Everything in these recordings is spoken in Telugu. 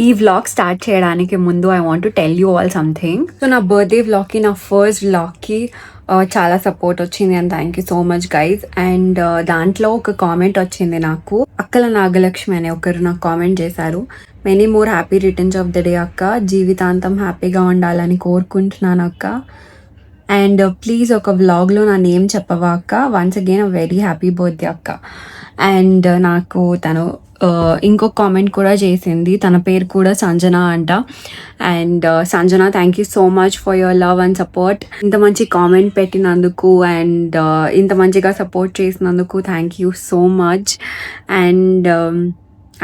ఈ వ్లాగ్ స్టార్ట్ చేయడానికి ముందు I want to tell you all something. So నా బర్త్డే వ్లాగ్కి, నా ఫస్ట్ వ్లాగ్కి చాలా సపోర్ట్ వచ్చింది and thank you so much guys. And దాంట్లో ఒక కామెంట్ వచ్చింది నాకు. అక్కల నాగలక్ష్మి అనే ఒకరు నాకు కామెంట్ చేశారు, many more happy returns of the day అక్క, జీవితాంతం హ్యాపీగా ఉండాలని కోరుకుంటున్నాను అక్క. అండ్ ప్లీజ్ ఒక వ్లాగ్లో నా నేమ్ చెప్పవా అక్క, once again very happy birthday అక్క. అండ్ నాకు తను ఇంకొక కామెంట్ కూడా చేసింది, తన పేరు కూడా సంజన అంట. And Sanjana, thank you so much for your love and support. ఇంత మంచి కామెంట్ పెట్టినందుకు అండ్ ఇంత మంచిగా సపోర్ట్ చేసినందుకు thank you so much. And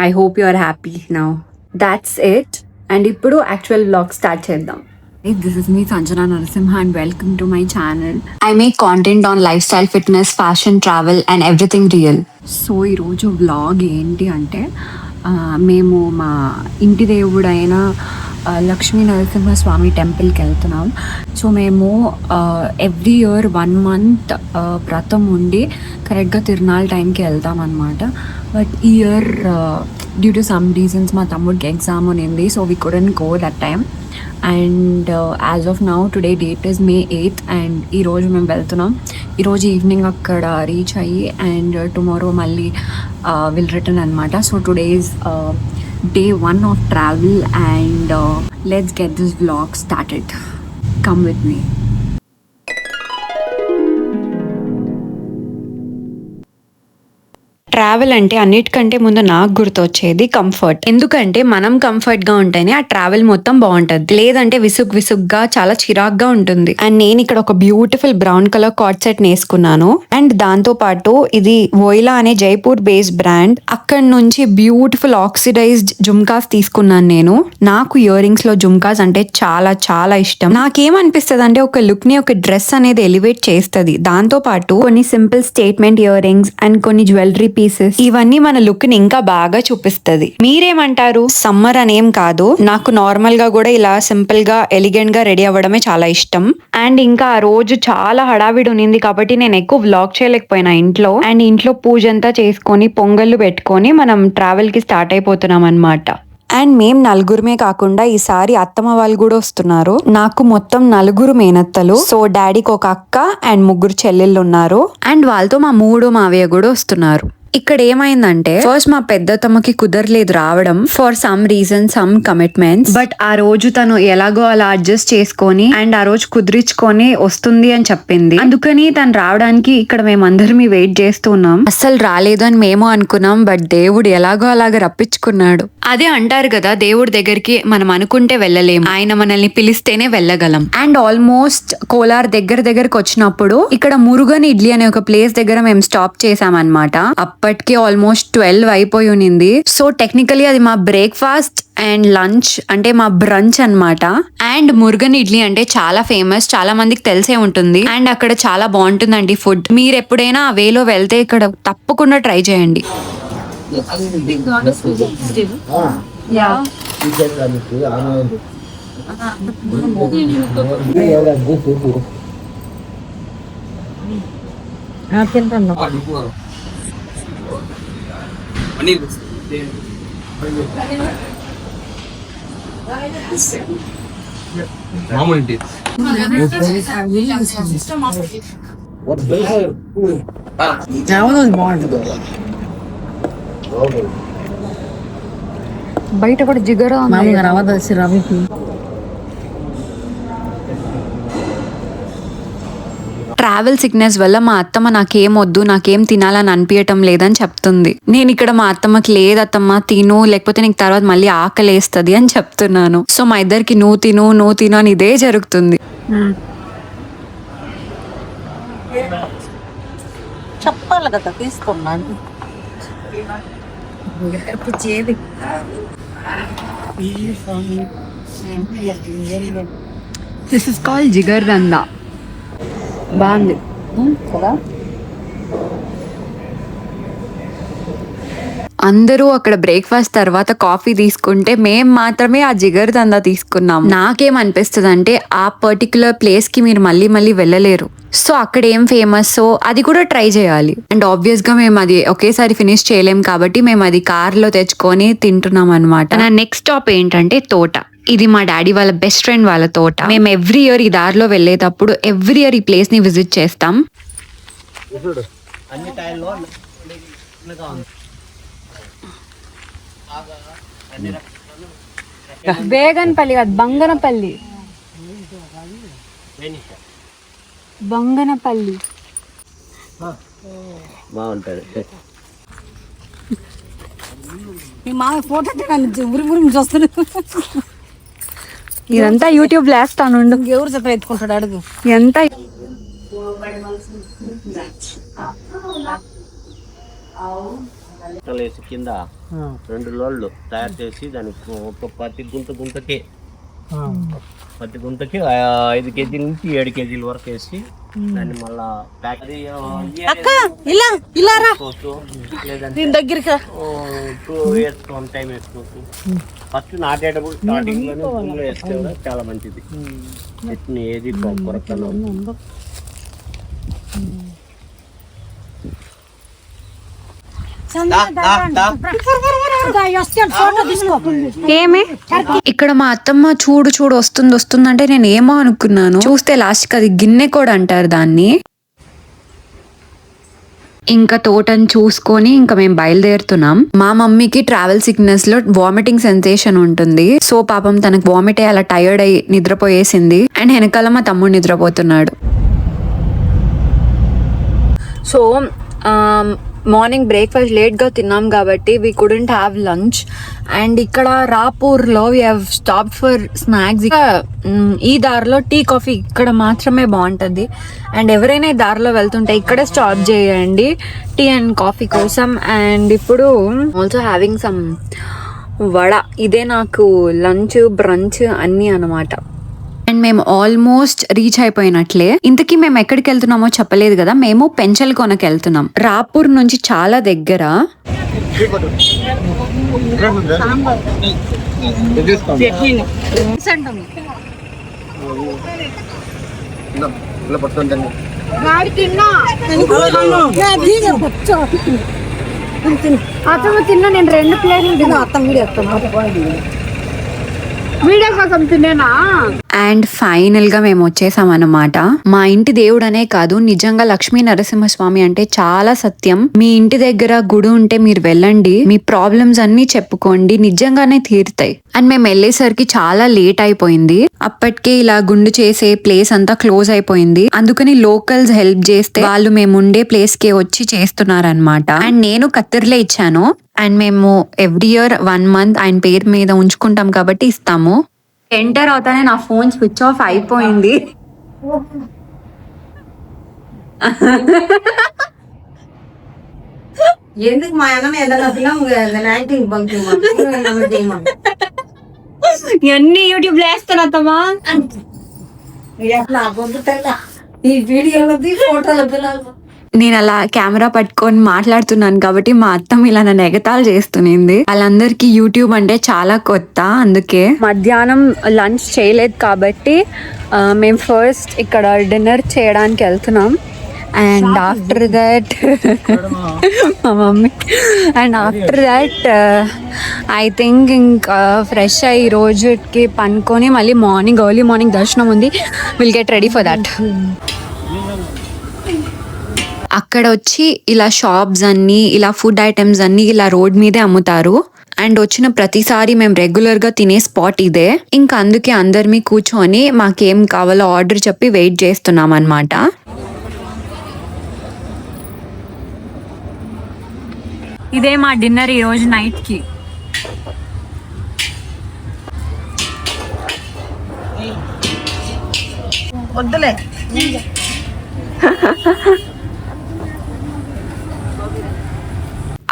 I hope you are happy now. That's it. And ఇప్పుడు యాక్చువల్ వ్లాగ్ స్టార్ట్ చేద్దాం. This is me Sanjana Narasimha and welcome to my channel. I make content on lifestyle, fitness, fashion, travel and everything real. So ఈరోజు వ్లాగ్ ఏంటి అంటే మేము మా ఇంటి దేవుడైన లక్ష్మీ నరసింహస్వామి టెంపుల్కి వెళ్తున్నాం. సో మేము ఎవ్రీ ఇయర్ 1 month వ్రతం ఉండి కరెక్ట్గా తిరునాళ్ళ టైంకి వెళ్తాం అనమాట. బట్ ఈ year due to some reasons మా తమ్ముడికి ఎగ్జామ్ ఉన్నింది, so we couldn't go that time. And as of now today date is May 8th and ఈరోజు మేము వెళ్తున్నాం. ఈరోజు ఈవినింగ్ అక్కడ రీచ్ అయ్యి అండ్ టుమారో మళ్ళీ విల్ రిటర్న్ అనమాట. So today is day 1 of travel and let's get this vlog started. Come with me. Travel అంటే అన్నిటికంటే ముందు నాకు గుర్తొచ్చేది కంఫర్ట్. ఎందుకంటే మనం కంఫర్ట్ గా ఉంటేనే ఆ ట్రావెల్ మొత్తం బాగుంటది, లేదంటే విసుగ్గా చాలా చిరాగ్గా ఉంటుంది. అండ్ నేను ఇక్కడ ఒక beautiful brown colour card set వేసుకున్నాను. అండ్ దాంతో పాటు ఇది వోయిలా అనే జైపూర్ బేస్డ్ బ్రాండ్, అక్కడ నుంచి బ్యూటిఫుల్ ఆక్సిడైజ్డ్ జుమ్కాస్ తీసుకున్నాను నేను. నాకు ఇయర్ రింగ్స్ లో జుమ్కాస్ అంటే చాలా చాలా ఇష్టం. నాకేమనిపిస్తుంది అంటే ఒక లుక్ ని ఒక డ్రెస్ అనేది ఎలివేట్ చేస్తుంది. దాంతో పాటు కొన్ని simple statement ear rings and కొన్ని జ్యువెలరీ పీసెస్, ఇవన్నీ మన లుక్ ని ఇంకా బాగా చూపిస్తుంది. మీరేమంటారు? సమ్మర్ అనేం కాదు, నాకు నార్మల్ గా కూడా ఇలా సింపుల్ గా ఎలిగెంట్ గా రెడీ అవ్వడమే చాలా ఇష్టం. అండ్ ఇంకా ఆ రోజు చాలా హడావిడి ఉన్నింది కాబట్టి నేను ఎక్కువ వ్లాగ్ చేయలేకపోయినా ఇంట్లో. అండ్ ఇంట్లో పూజ అంతా చేసుకొని పొంగళ్ళు పెట్టుకొని మనం ట్రావెల్ కి స్టార్ట్ అయిపోతున్నాం అన్నమాట. అండ్ మేం నలుగురమే కాకుండా ఈసారి అత్తమ్మ వాళ్ళు కూడా వస్తున్నారు. నాకు మొత్తం 4 మేనత్తలు. సో డాడీకి ఒక అక్క అండ్ 3 చెల్లెళ్ళు ఉన్నారు. అండ్ వాళ్ళతో మా 3వ మావయ్య కూడా వస్తున్నారు. ఇక్కడ ఏమైందంటే ఫస్ట్ మా పెద్దతమ్మకి కుదరలేదు రావడం, for some reason, some commitments. But ఆ రోజు తను ఎలాగో అలా అడ్జస్ట్ చేసుకొని అండ్ ఆ రోజు కుదిరించుకొని వస్తుంది అని చెప్పింది. అందుకని తను రావడానికి ఇక్కడ మేమందరం వెయిట్ చేస్తున్నాం. అస్సలు రాలేదు అని మేము అనుకున్నాం, బట్ దేవుడు ఎలాగో అలాగ రప్పించుకున్నాడు. అదే అంటారు కదా, దేవుడి దగ్గరికి మనం అనుకుంటే వెళ్ళలేము, ఆయన మనల్ని పిలిస్తేనే వెళ్ళగలం. అండ్ ఆల్మోస్ట్ కోలార్ దగ్గరకు వచ్చినప్పుడు ఇక్కడ మురుగన్ ఇడ్లీ అనే ఒక ప్లేస్ దగ్గర మేము స్టాప్ చేసామన్నమాట. అప్పటికే ఆల్మోస్ట్ 12 అయిపోయి ఉన్నింది. సో టెక్నికలీ అది మా బ్రేక్ఫాస్ట్ అండ్ లంచ్, అంటే మా బ్రంచ్ అన్నమాట. అండ్ మురుగన్ ఇడ్లీ అంటే చాలా ఫేమస్, చాలా మందికి తెలిసే ఉంటుంది. అండ్ అక్కడ చాలా బాగుంటుందండి ఫుడ్. మీరు ఎప్పుడైనా ఆ వేలో వెళ్తే ఇక్కడ తప్పకుండా ట్రై చేయండి. బయట కూడా జిగర రవికి ట్రావెల్ సిక్నెస్ వల్ల మా అత్తమ్మ నాకేం వద్దు, నాకేం తినాలని అనిపించటం లేదని చెప్తుంది. నేను ఇక్కడ మా అత్తమ్మకి లేదత్తమ్మ తిను, లేకపోతే నీకు తర్వాత మళ్ళీ ఆకలేస్తుంది అని చెప్తున్నాను. సో మా ఇద్దరికి నువ్వు తిను అని ఇదే జరుగుతుంది. చెప్పాలి కదా తీసుకున్నాను. This is called jigarthanda. బాగుంది కదా. అందరూ అక్కడ బ్రేక్ఫాస్ట్ తర్వాత కాఫీ తీసుకుంటే మేం మాత్రమే ఆ జిగర్ దందా తీసుకున్నాం. నాకేమనిపిస్తుంది అంటే ఆ పర్టికులర్ ప్లేస్ కి మీరు మళ్ళీ మళ్ళీ వెళ్ళలేరు. సో అక్కడ ఏం ఫేమస్ అది కూడా ట్రై చేయాలి. అండ్ ఆబ్వియస్ గా మేము అది ఒకేసారి ఫినిష్ చేయలేం కాబట్టి మేము అది కార్ లో తెచ్చుకొని తింటున్నాం అనమాట. నా నెక్స్ట్ స్టాప్ ఏంటంటే తోట. ఇది మా డాడీ వాళ్ళ బెస్ట్ ఫ్రెండ్ వాళ్ళ తోట. మేము ఎవ్రీ ఇయర్ ఈ దారిలో వెళ్ళేటప్పుడు ఎవ్రీ ఇయర్ ఈ ప్లేస్ ని విజిట్ చేస్తాం. బేగన్పల్లి కాదు, బంగనపల్లి. బంగనపల్లి బాగుంటది. మీ మామ ఫోటో ఉరి ఉరి చూస్తున్నాడు. ఇదంతా యూట్యూబ్ లేస్తాను. ఎవరు చెప్ప ఎత్తుకుంటాడు అడుగు. ఎంత వేసి కింద 2 లోళ్ళు తయారు చేసి దానికి ఒక ప్రతి గుంతకి 5 కేజీల నుంచి 7 కేజీల వరకు వేసి దాన్ని మళ్ళా ప్యాక్ దీని దగ్గరికి 2 years 1 time వేసుకోవచ్చు. ఫస్ట్ నాటేటప్పుడు స్టార్టింగ్ లోనే భూమిలో వేస్తే కూడా చాలా మంచిది. చెట్టుని ఏది కొరకను. ఏమి ఇక్కడ మా అత్తమ్మ చూడు వస్తుందంటే నేను ఏమో అనుకున్నాను. చూస్తే లాస్ట్ అది గిన్నె కూడా అంటారు దాన్ని. ఇంకా తోటని చూసుకొని ఇంకా మేము బయలుదేరుతున్నాం. మా మమ్మీకి ట్రావెల్ సిక్నెస్ లో వామిటింగ్ సెన్సేషన్ ఉంటుంది. సో పాపం తనకు వామిట్ అయ్యి అలా టైర్డ్ అయ్యి నిద్రపోయేసింది. అండ్ వెనకాల మా తమ్ముడు నిద్రపోతున్నాడు. సో మార్నింగ్ బ్రేక్ఫాస్ట్ లేట్గా తిన్నాం కాబట్టి we couldn't have lunch. And ఇక్కడ రాపూర్లో we have stop for snacks. ఈ దారిలో టీ కాఫీ ఇక్కడ మాత్రమే బాగుంటుంది. అండ్ ఎవరైనా ఈ దారిలో వెళ్తుంటే ఇక్కడే స్టాప్ చేయండి టీ అండ్ కాఫీ కోసం. అండ్ ఇప్పుడు ఆల్సో హ్యావింగ్ సమ్ వడ. ఇదే నాకు లంచ్ బ్రంచ్ అన్నీ అనమాట. అండ్ మేము ఆల్మోస్ట్ రీచ్ అయిపోయినట్లే. ఇంతకీ మేము ఎక్కడికి వెళ్తున్నామో చెప్పలేదు కదా. మేము పెంచల్కోనకి వెళ్తున్నాం. రాపూర్ నుంచి చాలా దగ్గర. అతను తిన్నా నేను 2 ప్లేట్లు తిన్నా. అత్తం వీడియో కోసం తినేనా. అండ్ ఫైనల్ గా మేము వచ్చేసాం అన్నమాట. మా ఇంటి దేవుడు అనే కాదు, నిజంగా లక్ష్మీ నరసింహస్వామి అంటే చాలా సత్యం. మీ ఇంటి దగ్గర గుడి ఉంటే మీరు వెళ్ళండి, మీ ప్రాబ్లమ్స్ అన్ని చెప్పుకోండి, నిజంగానే తీరుతాయి. అండ్ మేము వెళ్ళేసరికి చాలా లేట్ అయిపోయింది. అప్పటికే ఇలా గుండు చేసే ప్లేస్ అంతా క్లోజ్ అయిపోయింది. అందుకని లోకల్స్ హెల్ప్ చేస్తే వాళ్ళు మేము ఉండే ప్లేస్ కే వచ్చి చేస్తున్నారనమాట. అండ్ నేను కత్తెరలే ఇచ్చాను. అండ్ మేము ఎవ్రీ ఇయర్ 1 month ఆయన పేరు మీద ఉంచుకుంటాం కాబట్టి ఇస్తాము. ఎంటర్ అవుతానే నా ఫోన్ స్విచ్ ఆఫ్ అయిపోయింది. ఎందుకు మా అన్న అన్ని యూట్యూబ్ లో వేస్తాను అత్తమ్మా. ఈ వీడియోలో ఫోటోలు నేను అలా కెమెరా పట్టుకొని మాట్లాడుతున్నాను కాబట్టి మా అత్తమ్మ ఇలా నన్ను ఎగతాళి చేస్తుంది. వాళ్ళందరికీ యూట్యూబ్ అంటే చాలా కొత్త. అందుకే మధ్యాహ్నం లంచ్ చేయలేదు కాబట్టి మేము ఫస్ట్ ఇక్కడ డిన్నర్ చేయడానికి వెళ్తున్నాం. అండ్ ఆఫ్టర్ దట్ మా mummy and after that I think ఇంకా ఫ్రెష్ అయ్యి రోజుకి పనుకొని మళ్ళీ ఎర్లీ మార్నింగ్ దర్శనం ఉంది. Will get ready for that. అక్కడ వచ్చి ఇలా షాప్స్ అన్ని ఇలా ఫుడ్ ఐటమ్స్ అన్ని ఇలా రోడ్ మీదే అమ్ముతారు. అండ్ వచ్చిన ప్రతిసారి మేము రెగ్యులర్ గా తినే స్పాట్ ఇదే. ఇంకా అందుకే అందరిమీ కూర్చొని మాకేం కావాలో ఆర్డర్ చెప్పి వెయిట్ చేస్తున్నాం అన్నమాట. ఇదే మా డిన్నర్ ఈ రోజు నైట్ కి. వద్దులే.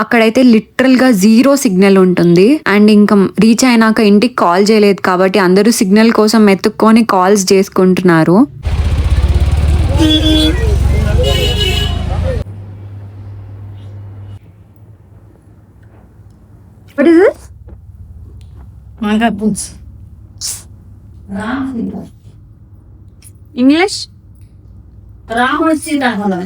అక్కడైతే లిటరల్ గా 0 సిగ్నల్ ఉంటుంది. అండ్ ఇంకా రీచ్ అయినాక ఇంటికి కాల్ చేయలేదు కాబట్టి అందరూ సిగ్నల్ కోసం ఎత్తుక్కొని కాల్స్ చేసుకుంటున్నారు. వంకాయ పులుసు. ఇంగ్లీష్ రాముడు సీతాఫలం.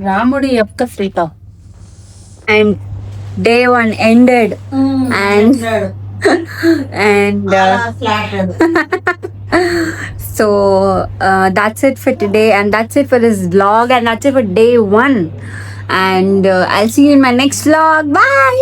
రాముడి యొక్క Sita. and day 1 ended and flat so that's it for today, and that's it for this vlog, and that's it for day 1, and I'll see you in my next vlog. Bye.